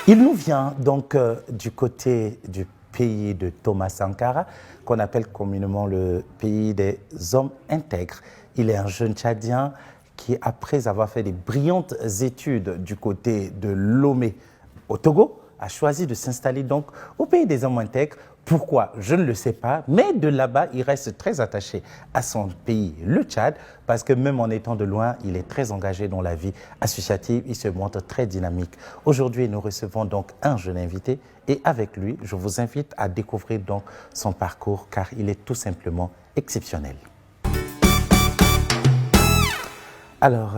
Il nous vient donc du côté du pays de Thomas Sankara, qu'on appelle communément le pays des hommes intègres. Il est un jeune Tchadien qui, après avoir fait des brillantes études du côté de Lomé au Togo, a choisi de s'installer donc au pays des hommes intègres. Pourquoi? Je ne le sais pas, mais de là-bas, il reste très attaché à son pays, le Tchad, parce que même en étant de loin, il est très engagé dans la vie associative, il se montre très dynamique. Aujourd'hui, nous recevons donc un jeune invité et avec lui, je vous invite à découvrir donc son parcours car il est tout simplement exceptionnel. Alors,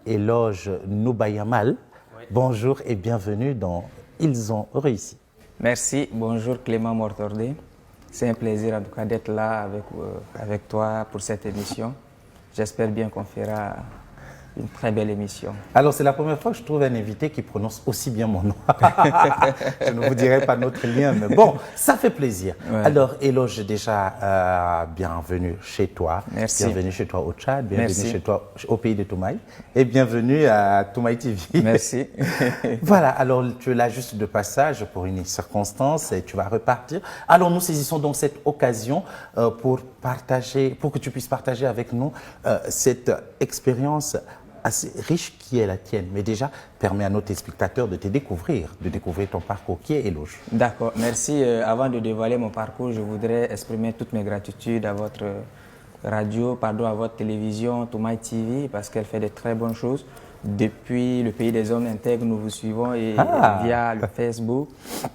Éloge Noubayamal, oui. Bonjour et bienvenue dans Ils ont réussi. Merci, bonjour Clément Mortordé. C'est un plaisir en tout cas d'être là avec toi pour cette émission. J'espère bien qu'on fera une très belle émission. Alors, c'est la première fois que je trouve un invité qui prononce aussi bien mon nom. Je ne vous dirai pas notre lien, mais bon, ça fait plaisir. Ouais. Alors, Éloge, déjà, bienvenue chez toi. Merci. Bienvenue chez toi au Tchad, bienvenue chez toi au pays de Toumaï et bienvenue à Toumaï TV. Merci. Voilà, alors tu es là juste de passage pour une circonstance et tu vas repartir. Alors, nous saisissons donc cette occasion pour que tu puisses partager avec nous cette expérience assez riche qui est la tienne, mais déjà permet à nos téléspectateurs de te découvrir, de découvrir ton parcours. Qui est Éloge? D'accord, merci. Avant de dévoiler mon parcours, je voudrais exprimer toutes mes gratitudes à votre radio, à votre télévision, Toumaï TV, parce qu'elle fait de très bonnes choses. Depuis le pays des hommes intègres, nous vous suivons via le Facebook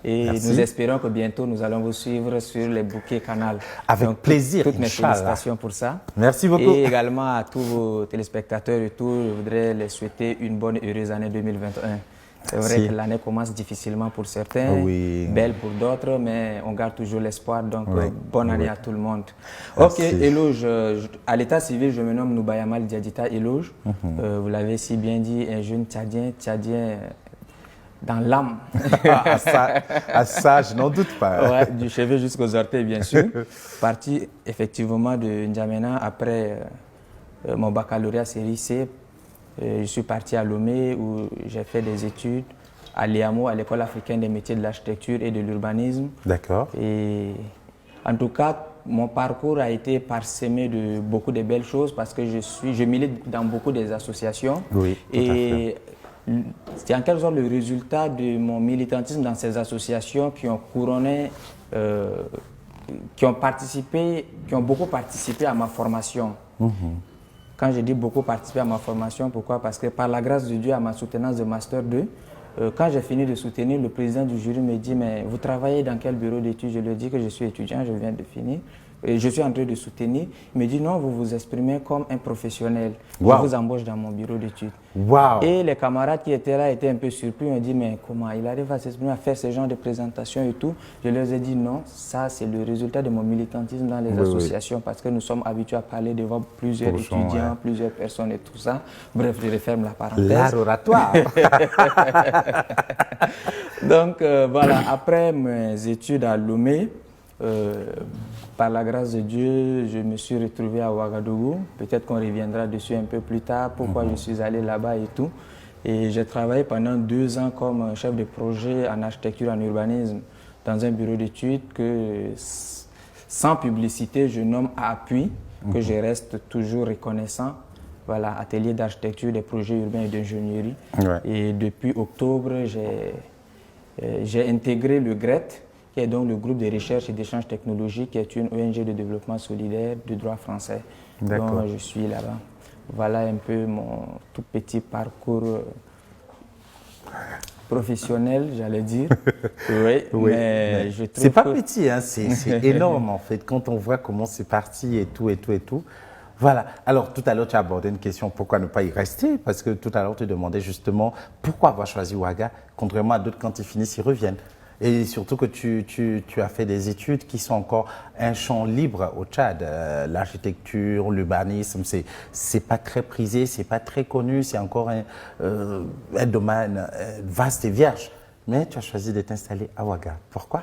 et merci. Nous espérons que bientôt nous allons vous suivre sur les bouquets Canal. Avec donc, plaisir. Toutes mes félicitations pour ça. Merci beaucoup. Et également à tous vos téléspectateurs et tout, je voudrais les souhaiter une bonne et heureuse année 2021. C'est vrai que l'année commence difficilement pour certains, belle pour d'autres, mais on garde toujours l'espoir. Donc, bonne année à tout le monde. Merci. Ok, Éloge, à l'état civil, je me nomme Noubayamal Diadita Éloge. Vous l'avez si bien dit, un jeune Tchadien dans l'âme. à ça, je n'en doute pas. Ouais, du cheveu jusqu'aux orteils, bien sûr. Parti effectivement de N'Djamena après mon baccalauréat série C. Je suis parti à Lomé où j'ai fait des études à l'EAMO, à l'École africaine des métiers de l'architecture et de l'urbanisme. D'accord. Et en tout cas, mon parcours a été parsemé de beaucoup de belles choses parce que je milite dans beaucoup des associations. Oui, tout à fait. C'est en quelque sorte le résultat de mon militantisme dans ces associations qui ont couronné, qui ont beaucoup participé à ma formation. Quand je dis beaucoup participer à ma formation, pourquoi? Parce que par la grâce de Dieu, à ma soutenance de Master 2, quand j'ai fini de soutenir, le président du jury me dit « Mais vous travaillez dans quel bureau d'études ?» Je lui dis que je suis étudiant, je viens de finir. Et je suis en train de soutenir. Il me dit « Non, vous vous exprimez comme un professionnel. Wow. Je vous embauche dans mon bureau d'études. Wow. » Et les camarades qui étaient là étaient un peu surpris. Ils me dit « Mais comment il arrive à s'exprimer, à faire ce genre de présentation et tout ?» Je leur ai dit « Non, ça c'est le résultat de mon militantisme dans les associations parce que nous sommes habitués à parler devant plusieurs étudiants, plusieurs personnes et tout ça. » Bref, je referme la parenthèse. L'art oratoire. Donc voilà, après mes études à Lomé, par la grâce de Dieu, je me suis retrouvé à Ouagadougou. Peut-être qu'on reviendra dessus un peu plus tard, pourquoi je suis allé là-bas et tout. Et j'ai travaillé pendant 2 ans comme chef de projet en architecture, en urbanisme, dans un bureau d'études que, sans publicité, je nomme à appui, que je reste toujours reconnaissant. Voilà, atelier d'architecture, des projets urbains et d'ingénierie. Et depuis octobre, j'ai intégré le GRET, qui est donc le groupe de recherche et d'échange technologique, qui est une ONG de développement solidaire du droit français. Donc je suis là-bas. Voilà un peu mon tout petit parcours professionnel, j'allais dire. Mais je trouve c'est pas petit, hein, c'est énorme en fait, quand on voit comment c'est parti et tout. Voilà. Alors, tout à l'heure, tu as abordé une question, pourquoi ne pas y rester? Parce que tout à l'heure, tu demandais justement pourquoi avoir choisi Ouaga, contrairement à d'autres, quand ils finissent, ils reviennent. Et surtout que tu as fait des études qui sont encore un champ libre au Tchad. L'architecture, l'urbanisme, c'est pas très prisé, c'est pas très connu, c'est encore un domaine vaste et vierge. Mais tu as choisi de t'installer à Ouaga. Pourquoi?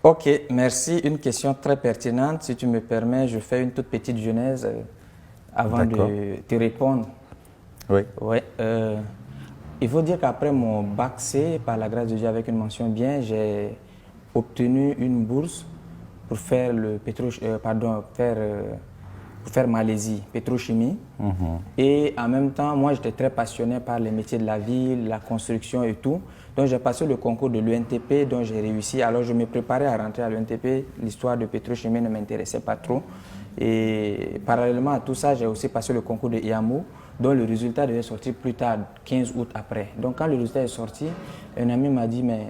Ok, merci. Une question très pertinente. Si tu me permets, je fais une toute petite genèse avant de te répondre. Oui. Ouais. il faut dire qu'après mon bac C, par la grâce de Dieu, avec une mention bien, j'ai obtenu une bourse pour faire pour faire Malaisie, pétrochimie. Et en même temps, moi, j'étais très passionné par les métiers de la ville, la construction et tout. Donc, j'ai passé le concours de l'UNTP, dont j'ai réussi. Alors, je me préparais à rentrer à l'UNTP. L'histoire de pétrochimie ne m'intéressait pas trop. Et parallèlement à tout ça, j'ai aussi passé le concours de IAMO, dont le résultat devait sortir plus tard, 15 août après. Donc, quand le résultat est sorti, un ami m'a dit, mais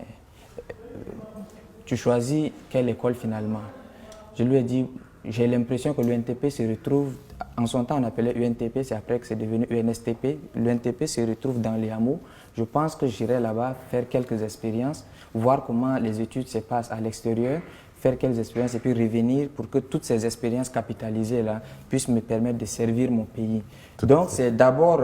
tu choisis quelle école finalement? Je lui ai dit, j'ai l'impression que l'UNTP se retrouve, en son temps on appelait UNTP, c'est après que c'est devenu UNSTP. L'UNTP se retrouve dans les hameaux. Je pense que j'irai là-bas faire quelques expériences, voir comment les études se passent à l'extérieur, faire quelques expériences et puis revenir pour que toutes ces expériences capitalisées là puissent me permettre de servir mon pays. Donc c'est d'abord,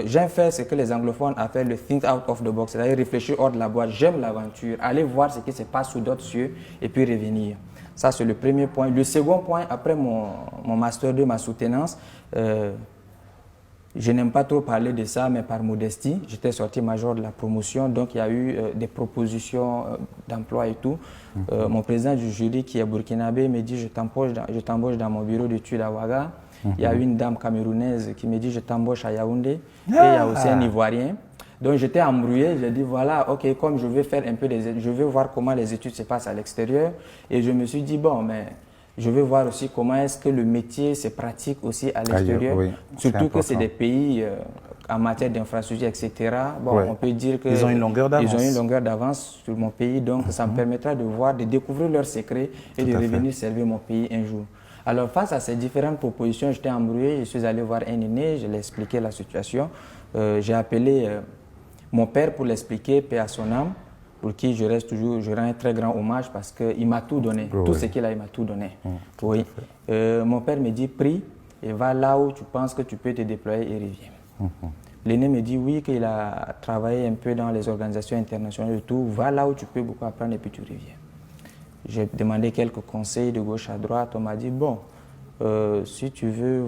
j'aime faire ce que les anglophones appellent le think out of the box, c'est-à-dire réfléchir hors de la boîte. J'aime l'aventure, aller voir ce qui se passe sous d'autres cieux et puis revenir. Ça, c'est le premier point. Le second point, après mon Master 2, ma soutenance, je n'aime pas trop parler de ça, mais par modestie, j'étais sorti major de la promotion, donc il y a eu des propositions d'emploi et tout. Mon président du jury, qui est burkinabé, me dit « je t'embauche dans mon bureau d'études à Ouaga ». Il y a eu une dame camerounaise qui me dit « je t'embauche à Yaoundé ». Et il y a aussi un Ivoirien. Donc j'étais embrouillé, j'ai dit voilà, ok, comme je veux faire un peu des études, je veux voir comment les études se passent à l'extérieur. Et je me suis dit bon, mais je veux voir aussi comment est-ce que le métier se pratique aussi à l'extérieur. Oui, surtout que c'est des pays en matière d'infrastructure, etc. Bon, on peut dire que ils ont une longueur d'avance. Ils ont une longueur d'avance sur mon pays, donc ça me permettra de voir, de découvrir leurs secrets et de revenir servir mon pays un jour. Alors face à ces différentes propositions, j'étais embrouillé, je suis allé voir un aîné, je lui ai expliqué la situation. J'ai appelé mon père pour l'expliquer, paix à son âme, pour qui je rends un très grand hommage parce qu'il m'a tout donné. Tout ce qu'il a, il m'a tout donné. Oui. Mon père me dit, prie et va là où tu penses que tu peux te déployer et reviens. L'aîné me dit oui, qu'il a travaillé un peu dans les organisations internationales et tout. Va là où tu peux beaucoup apprendre et puis tu reviens. J'ai demandé quelques conseils de gauche à droite. On m'a dit, bon, si tu veux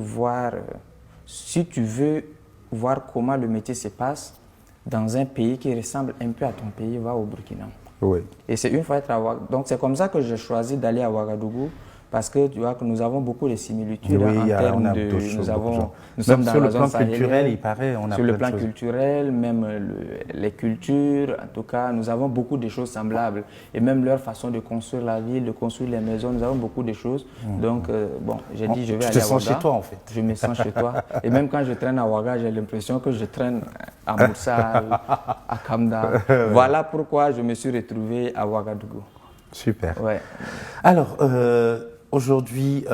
voir comment le métier se passe, dans un pays qui ressemble un peu à ton pays, va au Burkina. Oui. Et c'est une fois être à Ouagadougou. Donc c'est comme ça que j'ai choisi d'aller à Ouagadougou, parce que tu vois que nous avons beaucoup de similitudes en termes de... Nous sommes dans la zone culturel, il paraît. Sur le plan culturel, même les cultures, en tout cas, nous avons beaucoup de choses semblables. Et même leur façon de construire la ville, de construire les maisons, nous avons beaucoup de choses. Donc, bon, j'ai dit, je vais aller à Ouaga. Tu te sens chez toi, en fait. Je me sens chez toi. Et même quand je traîne à Ouaga, j'ai l'impression que je traîne à Moussa, à Kamda. Voilà pourquoi je me suis retrouvé à Ouagadougou. Super. Ouais. Alors, aujourd'hui,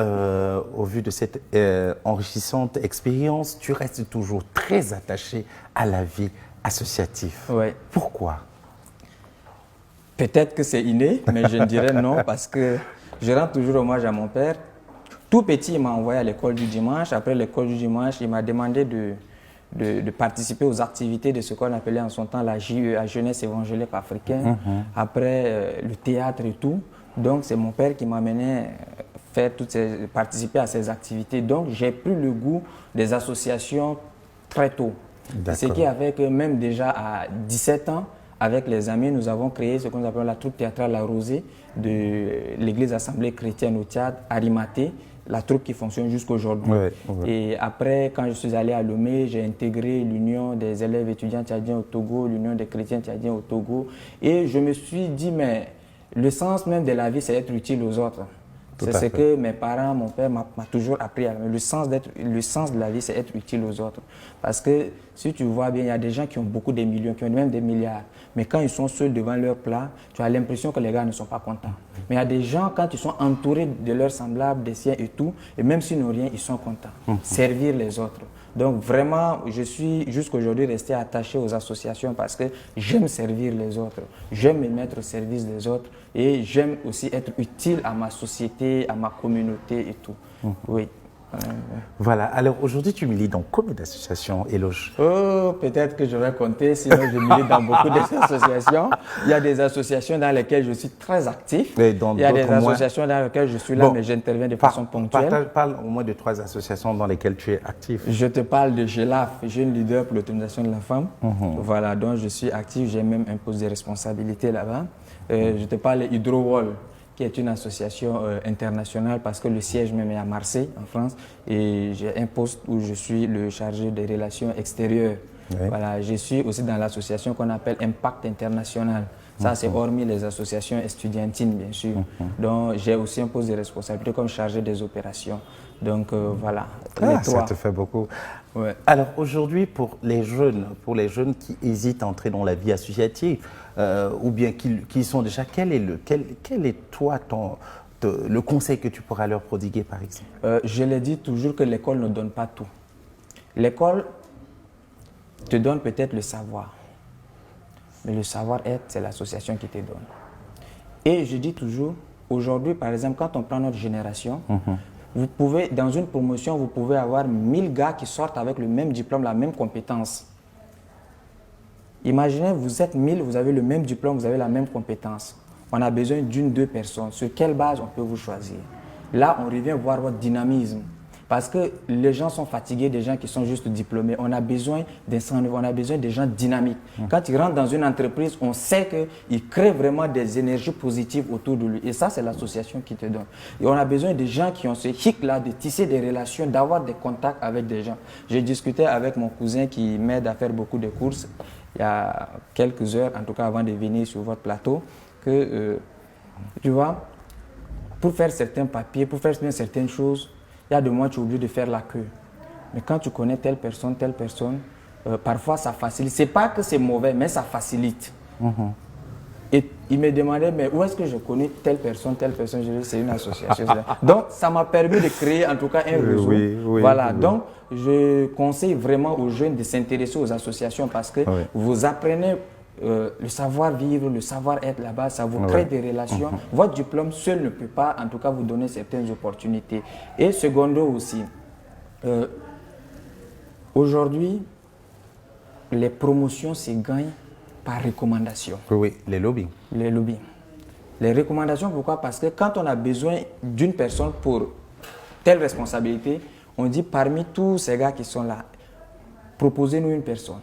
au vu de cette enrichissante expérience, tu restes toujours très attaché à la vie associative. Ouais. Pourquoi? Peut-être que c'est inné, mais je ne dirais non parce que je rends toujours hommage à mon père. Tout petit, il m'a envoyé à l'école du dimanche. Après l'école du dimanche, il m'a demandé de participer aux activités de ce qu'on appelait en son temps la JEA, Jeunesse évangélique africaine. Après le théâtre et tout. Donc c'est mon père qui m'amenait participer à ces activités. Donc j'ai pris le goût des associations très tôt. Ce qui a fait que même déjà à 17 ans, avec les amis, nous avons créé ce qu'on appelle la troupe théâtrale La Rosée de l'Église Assemblée chrétienne au Tchad, Arimathée, la troupe qui fonctionne jusqu'aujourd'hui. Et après, quand je suis allé à Lomé, j'ai intégré l'Union des élèves étudiants tchadiens au Togo, l'Union des chrétiens tchadiens au Togo. Et je me suis dit, mais le sens même de la vie, c'est être utile aux autres. C'est ce que mes parents, mon père m'a toujours appris. Le sens de la vie, c'est être utile aux autres. Parce que si tu vois bien, il y a des gens qui ont beaucoup de millions, qui ont même des milliards. Mais quand ils sont seuls devant leur plat, tu as l'impression que les gars ne sont pas contents. Mais il y a des gens, quand ils sont entourés de leurs semblables, des siens et tout, et même s'ils n'ont rien, ils sont contents. Servir les autres. Donc vraiment, je suis jusqu'aujourd'hui resté attaché aux associations parce que j'aime servir les autres, j'aime me mettre au service des autres et j'aime aussi être utile à ma société, à ma communauté et tout. Oui. Voilà. Alors aujourd'hui, tu milites dans combien d'associations, Eloge? Oh, peut-être que je vais compter, sinon je milite dans beaucoup d'associations. Il y a des associations dans lesquelles je suis très actif. Il y a des associations dans lesquelles je suis là, mais j'interviens de façon ponctuelle. Parle au moins de 3 associations dans lesquelles tu es actif. Je te parle de GELAF, Jeune Leader pour l'autonomisation de la femme. Voilà, donc je suis actif, j'ai même un poste de responsabilité là-bas. Je te parle de HydroWall, qui est une association internationale parce que le siège même est à Marseille, en France. Et j'ai un poste où je suis le chargé des relations extérieures. Oui. Voilà, je suis aussi dans l'association qu'on appelle Impact International. Ça, c'est hormis les associations estudiantines, bien sûr. Donc, j'ai aussi un poste de responsabilité comme chargé des opérations. Donc, voilà. Ça te fait beaucoup. Ouais. Alors, aujourd'hui, pour les jeunes qui hésitent à entrer dans la vie associative, ou bien qui sont déjà, quel est toi le conseil que tu pourras leur prodiguer, par exemple? Je l'ai dit toujours que l'école ne donne pas tout. L'école te donne peut-être le savoir. Mais le savoir-être, c'est l'association qui te donne. Et je dis toujours, aujourd'hui, par exemple, quand on prend notre génération, vous pouvez, dans une promotion, vous pouvez avoir 1000 gars qui sortent avec le même diplôme, la même compétence. Imaginez, vous êtes 1000, vous avez le même diplôme, vous avez la même compétence. On a besoin d'une, 2 personnes. Sur quelle base on peut vous choisir? Là, on revient voir votre dynamisme. Parce que les gens sont fatigués des gens qui sont juste diplômés. On a besoin on a besoin des gens dynamiques. Quand ils rentrent dans une entreprise, on sait qu'ils créent vraiment des énergies positives autour de lui. Et ça, c'est l'association qui te donne. Et on a besoin de gens qui ont ce hic-là, de tisser des relations, d'avoir des contacts avec des gens. J'ai discuté avec mon cousin qui m'aide à faire beaucoup de courses il y a quelques heures, en tout cas avant de venir sur votre plateau, que, tu vois, pour faire certains papiers, pour faire certaines choses, il y a des mois, tu es obligé de faire la queue. Mais quand tu connais telle personne, parfois ça facilite. Ce n'est pas que c'est mauvais, mais ça facilite. Et il me demandait, mais où est-ce que je connais telle personne, je dis, c'est une association. Donc, ça m'a permis de créer en tout cas un réseau. Voilà, donc je conseille vraiment aux jeunes de s'intéresser aux associations parce que vous apprenez le savoir-vivre, le savoir-être là-bas, ça vous crée des relations. Votre diplôme seul ne peut pas, en tout cas, vous donner certaines opportunités. Et secondo aussi, aujourd'hui, les promotions se gagnent par recommandation. Oui, les lobbies. Les lobbies. Les recommandations, pourquoi? Parce que quand on a besoin d'une personne pour telle responsabilité, on dit parmi tous ces gars qui sont là, proposez-nous une personne.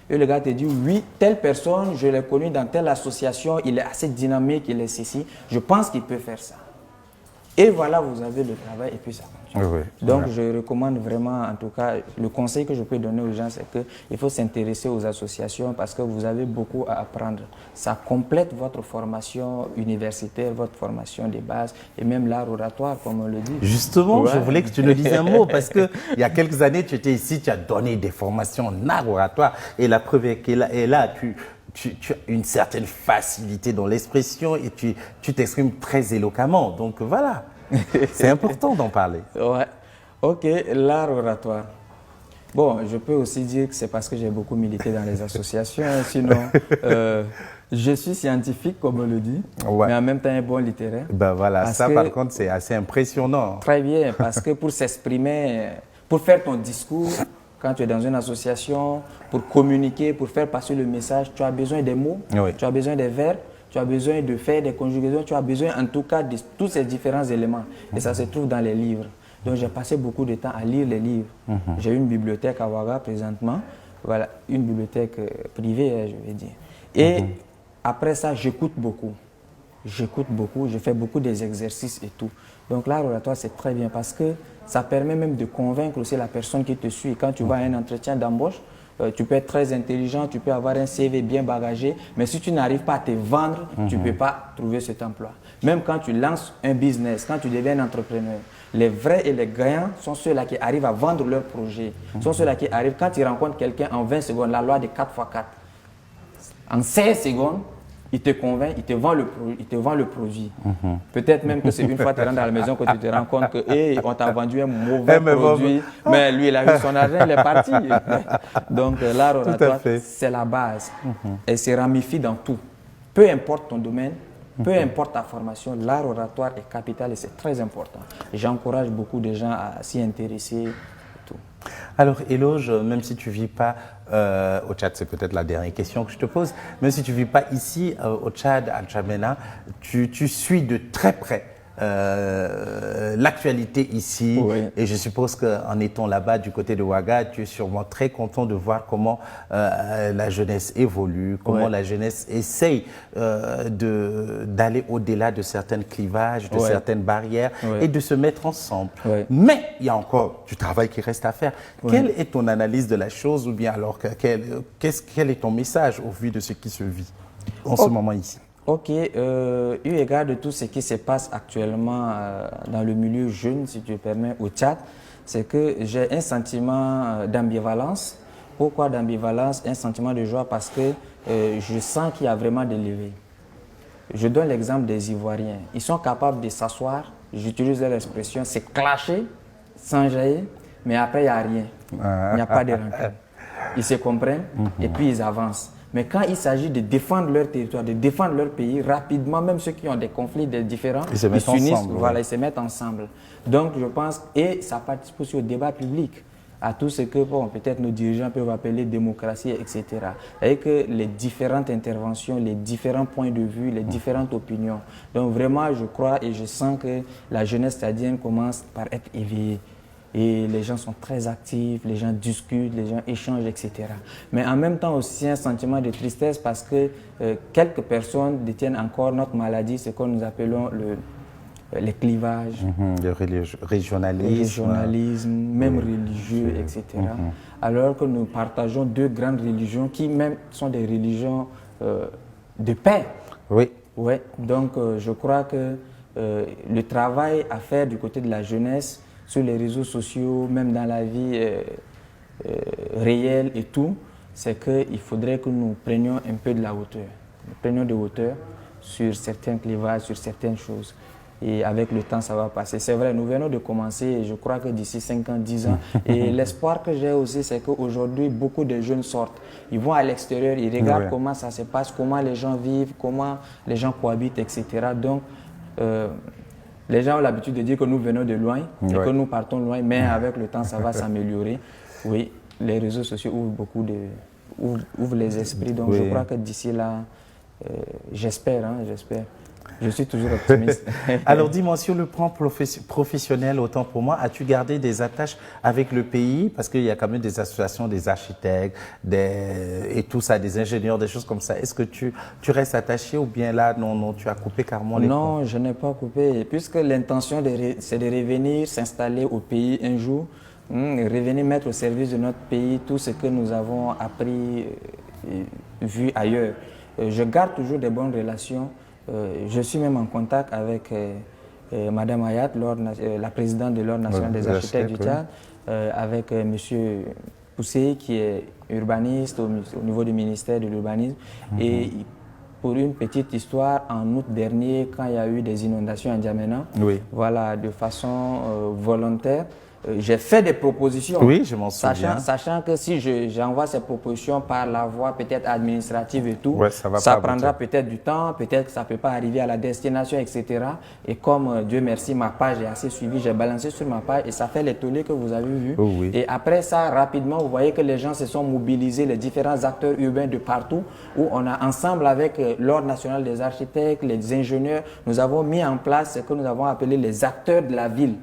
Et le gars te dit, oui, telle personne, je l'ai connue dans telle association, il est assez dynamique, il est ceci, je pense qu'il peut faire ça. Et voilà, vous avez le travail et puis ça continue. Donc, je recommande vraiment, en tout cas, le conseil que je peux donner aux gens, c'est qu'il faut s'intéresser aux associations parce que vous avez beaucoup à apprendre. Ça complète votre formation universitaire, votre formation de base et même l'art oratoire, comme on le dit. Justement, je voulais que tu nous dises un mot parce qu'il y a quelques années, tu étais ici, tu as donné des formations en art oratoire et la preuve est là, tu as une certaine facilité dans l'expression et tu t'exprimes très éloquemment. Donc voilà, c'est important d'en parler. Ouais. Ok, l'art oratoire. Bon, je peux aussi dire que c'est parce que j'ai beaucoup milité dans les associations. Sinon, je suis scientifique, comme on le dit, mais en même temps un bon littéraire. Ben voilà, ça par contre, c'est assez impressionnant. Très bien, parce que pour s'exprimer, pour faire ton discours, quand tu es dans une association, pour communiquer, pour faire passer le message, tu as besoin des mots, tu as besoin des verbes, tu as besoin de faire des conjugaisons, tu as besoin en tout cas de tous ces différents éléments. Et ça se trouve dans les livres. Donc j'ai passé beaucoup de temps à lire les livres. J'ai une bibliothèque à Ouaga présentement, voilà, une bibliothèque privée, je vais dire. Et après ça, j'écoute beaucoup. Je fais beaucoup des exercices et tout. Donc l'art oratoire, c'est très bien parce que ça permet même de convaincre aussi la personne qui te suit. Quand tu vas à un entretien d'embauche, tu peux être très intelligent, tu peux avoir un CV bien bagagé, mais si tu n'arrives pas à te vendre, tu ne peux pas trouver cet emploi. Même quand tu lances un business, quand tu deviens un entrepreneur, les vrais et les gagnants sont ceux-là qui arrivent à vendre leur projet. Sont ceux-là qui arrivent, quand ils rencontrent quelqu'un en 20 secondes, la loi de 4x4, en 16 secondes, il te convainc, il te vend le produit. Peut-être même que c'est une fois que tu rentres dans la maison que tu te rends compte que on t'a vendu un mauvais produit, mais lui, il a eu son argent, il est parti. Donc, l'art oratoire, c'est la base. Elle se ramifie dans tout. Peu importe ton domaine, Peu importe ta formation, l'art oratoire est capital et c'est très important. J'encourage beaucoup de gens à s'y intéresser et tout. Alors, Eloge, même si tu ne vis pas au Tchad, c'est peut-être la dernière question que je te pose, même si tu ne vis pas ici au Tchad, à N'Djamena, tu suis de très près l'actualité ici. Oui. Et je suppose qu'en étant là-bas du côté de Ouaga, tu es sûrement très content de voir comment la jeunesse évolue, comment la jeunesse essaye d'aller au-delà de certains clivages, de certaines barrières et de se mettre ensemble. Mais il y a encore du travail qui reste à faire. Quelle est ton analyse de la chose ou bien alors quel est ton message au vu de ce qui se vit en ce moment ici? Ok, eu égard de tout ce qui se passe actuellement dans le milieu jeune, si tu me permets, au Tchad, c'est que j'ai un sentiment d'ambivalence. Pourquoi d'ambivalence? Un sentiment de joie parce que je sens qu'il y a vraiment de l'éveil. Je donne l'exemple des Ivoiriens. Ils sont capables de s'asseoir, j'utilise l'expression, c'est clasher, s'enjailler, mais après il n'y a rien. Il n'y a pas de rancune. Ils se comprennent et puis ils avancent. Mais quand il s'agit de défendre leur territoire, de défendre leur pays, rapidement, même ceux qui ont des conflits différents, ils s'unissent, ils se mettent ensemble. Donc je pense, et ça participe aussi au débat public, à tout ce que peut-être nos dirigeants peuvent appeler démocratie, etc. Et que les différentes interventions, les différents points de vue, les différentes opinions. Donc vraiment, je crois et je sens que la jeunesse tchadienne commence par être éveillée. Et les gens sont très actifs, les gens discutent, les gens échangent, etc. Mais en même temps aussi un sentiment de tristesse parce que quelques personnes détiennent encore notre maladie, ce que nous appelons les clivages, le régionalisme, même religieux, etc. Alors que nous partageons deux grandes religions qui même sont des religions de paix. Oui. Ouais. Donc je crois que le travail à faire du côté de la jeunesse, sur les réseaux sociaux, même dans la vie réelle et tout, c'est qu'il faudrait que nous prenions un peu de la hauteur. Nous prenions de hauteur sur certains clivages, sur certaines choses. Et avec le temps, ça va passer. C'est vrai, nous venons de commencer et je crois que d'ici 5 ans, 10 ans. Et l'espoir que j'ai aussi, c'est qu'aujourd'hui, beaucoup de jeunes sortent. Ils vont à l'extérieur, ils regardent comment ça se passe, comment les gens vivent, comment les gens cohabitent, etc. Donc, les gens ont l'habitude de dire que nous venons de loin et que nous partons loin, mais avec le temps, ça va s'améliorer. Oui, les réseaux sociaux ouvrent les esprits, donc je crois que d'ici là, j'espère. Je suis toujours optimiste. Alors dis-moi, sur le plan professionnel, autant pour moi, as-tu gardé des attaches avec le pays? Parce qu'il y a quand même des associations, des architectes, et tout ça, des ingénieurs, des choses comme ça. Est-ce que tu restes attaché ou bien là, non, tu as coupé carrément les ponts? Non, je n'ai pas coupé. Puisque l'intention, c'est de revenir s'installer au pays un jour, revenir mettre au service de notre pays tout ce que nous avons appris, vu ailleurs. Je garde toujours de bonnes relations. Je suis même en contact avec Madame Hayat, la présidente de l'Ordre national des architectes du Tchad, avec Monsieur Poussé, qui est urbaniste au niveau du ministère de l'urbanisme. Et pour une petite histoire, en août dernier, quand il y a eu des inondations à N'Djamena, voilà, de façon volontaire, j'ai fait des propositions. Oui, je m'en souviens. Sachant que si j'envoie ces propositions par la voie peut-être administrative et tout, ça prendra peut-être du temps, peut-être que ça ne peut pas arriver à la destination, etc. Et comme Dieu merci, ma page est assez suivie, j'ai balancé sur ma page et ça fait les tollés que vous avez vus. Et après ça, rapidement, vous voyez que les gens se sont mobilisés, les différents acteurs urbains de partout, où on a ensemble avec l'Ordre national des architectes, les ingénieurs, nous avons mis en place ce que nous avons appelé les acteurs de la ville.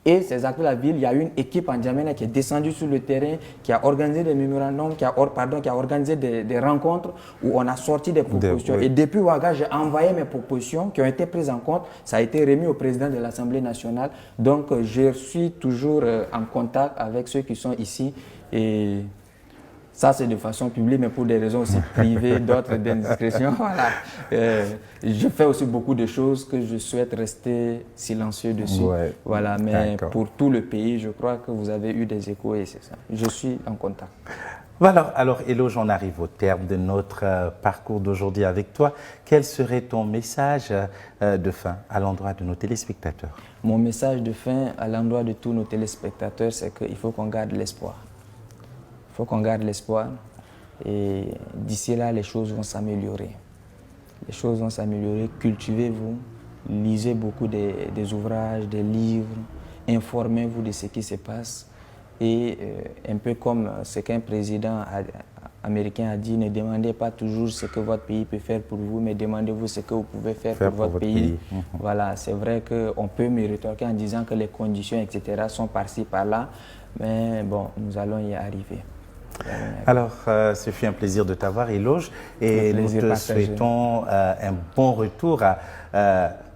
Et ces acteurs de la ville, il y a une équipe en N'Djamena qui est descendue sur le terrain, qui a organisé des mémorandums, qui a organisé des rencontres où on a sorti des propositions. Et depuis Ouaga, j'ai envoyé mes propositions qui ont été prises en compte. Ça a été remis au président de l'Assemblée nationale. Donc, je suis toujours en contact avec ceux qui sont ici. Et ça, c'est de façon publique, mais pour des raisons aussi privées, d'autres d'indiscrétion. Voilà. Je fais aussi beaucoup de choses que je souhaite rester silencieux dessus. Voilà. Mais pour tout le pays, je crois que vous avez eu des échos et c'est ça. Je suis en contact. Voilà. Alors, Eloge, on arrive au terme de notre parcours d'aujourd'hui avec toi. Quel serait ton message de fin à l'endroit de nos téléspectateurs? Mon message de fin à l'endroit de tous nos téléspectateurs, c'est qu'il faut qu'on garde l'espoir. Il faut qu'on garde l'espoir et d'ici là, les choses vont s'améliorer. les choses vont s'améliorer. Cultivez-vous, lisez beaucoup des ouvrages, des livres, informez-vous de ce qui se passe. Et un peu comme ce qu'un président américain a dit, ne demandez pas toujours ce que votre pays peut faire pour vous, mais demandez-vous ce que vous pouvez faire pour votre pays. Voilà, c'est vrai qu'on peut me rétorquer en disant que les conditions, etc., sont par-ci, par-là, mais bon, nous allons y arriver. Alors, ce fut un plaisir de t'avoir, Eloge, et nous te souhaitons un bon retour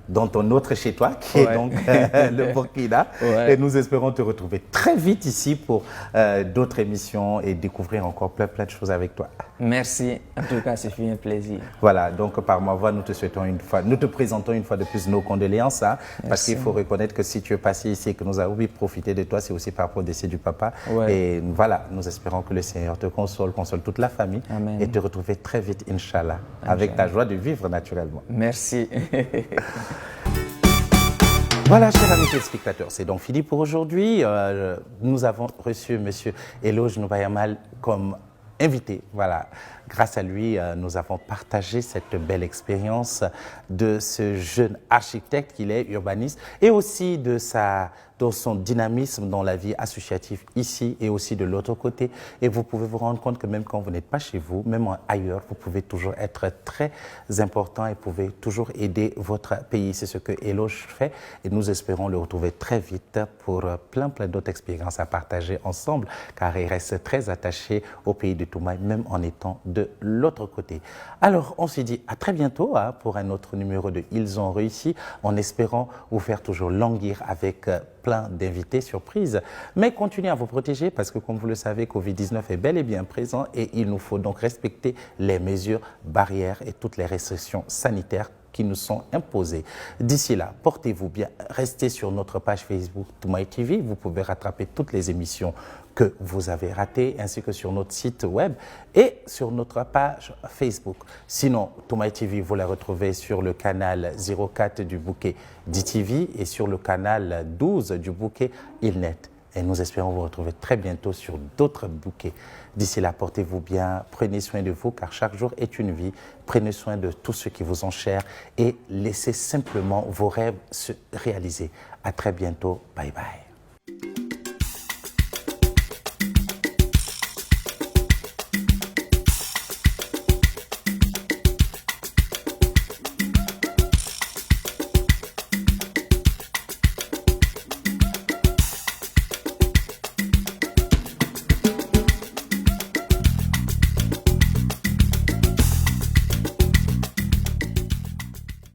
dans ton autre chez toi, qui est donc le Burkina. Et nous espérons te retrouver très vite ici pour d'autres émissions et découvrir encore plein de choses avec toi. Merci. En tout cas, c'est un plaisir. Voilà, donc par ma voix, nous te présentons une fois de plus nos condoléances, hein, parce qu'il faut reconnaître que si tu es passé ici et que nous avons profité de toi, c'est aussi par rapport au décès du papa. Et voilà, nous espérons que le Seigneur te console toute la famille. Amen. Et te retrouver très vite, Inch'Allah, avec ta joie de vivre naturellement. Merci. Voilà, chers amis téléspectateurs, c'est donc fini pour aujourd'hui. Nous avons reçu M. Eloge Noubayamal comme invité. Voilà, grâce à lui, nous avons partagé cette belle expérience de ce jeune architecte qu'il est, urbaniste, et aussi de son dynamisme dans la vie associative ici et aussi de l'autre côté. Et vous pouvez vous rendre compte que même quand vous n'êtes pas chez vous, même ailleurs, vous pouvez toujours être très important et pouvez toujours aider votre pays. C'est ce que Eloge fait et nous espérons le retrouver très vite pour plein d'autres expériences à partager ensemble, car il reste très attaché au pays de Toumaï, même en étant de l'autre côté. Alors, on se dit à très bientôt pour un autre numéro de Ils ont réussi, en espérant vous faire toujours languir avec plein d'invités surprises. Mais continuez à vous protéger parce que, comme vous le savez, Covid-19 est bel et bien présent et il nous faut donc respecter les mesures barrières et toutes les restrictions sanitaires qui nous sont imposées. D'ici là, portez-vous bien, restez sur notre page Facebook Toumaï TV, vous pouvez rattraper toutes les émissions que vous avez ratées, ainsi que sur notre site web et sur notre page Facebook. Sinon, Toumaï TV, vous la retrouvez sur le canal 04 du bouquet DTV et sur le canal 12 du bouquet Ilnet. Et nous espérons vous retrouver très bientôt sur d'autres bouquets. D'ici là, portez-vous bien, prenez soin de vous car chaque jour est une vie. Prenez soin de tous ceux qui vous sont chers et laissez simplement vos rêves se réaliser. À très bientôt. Bye bye.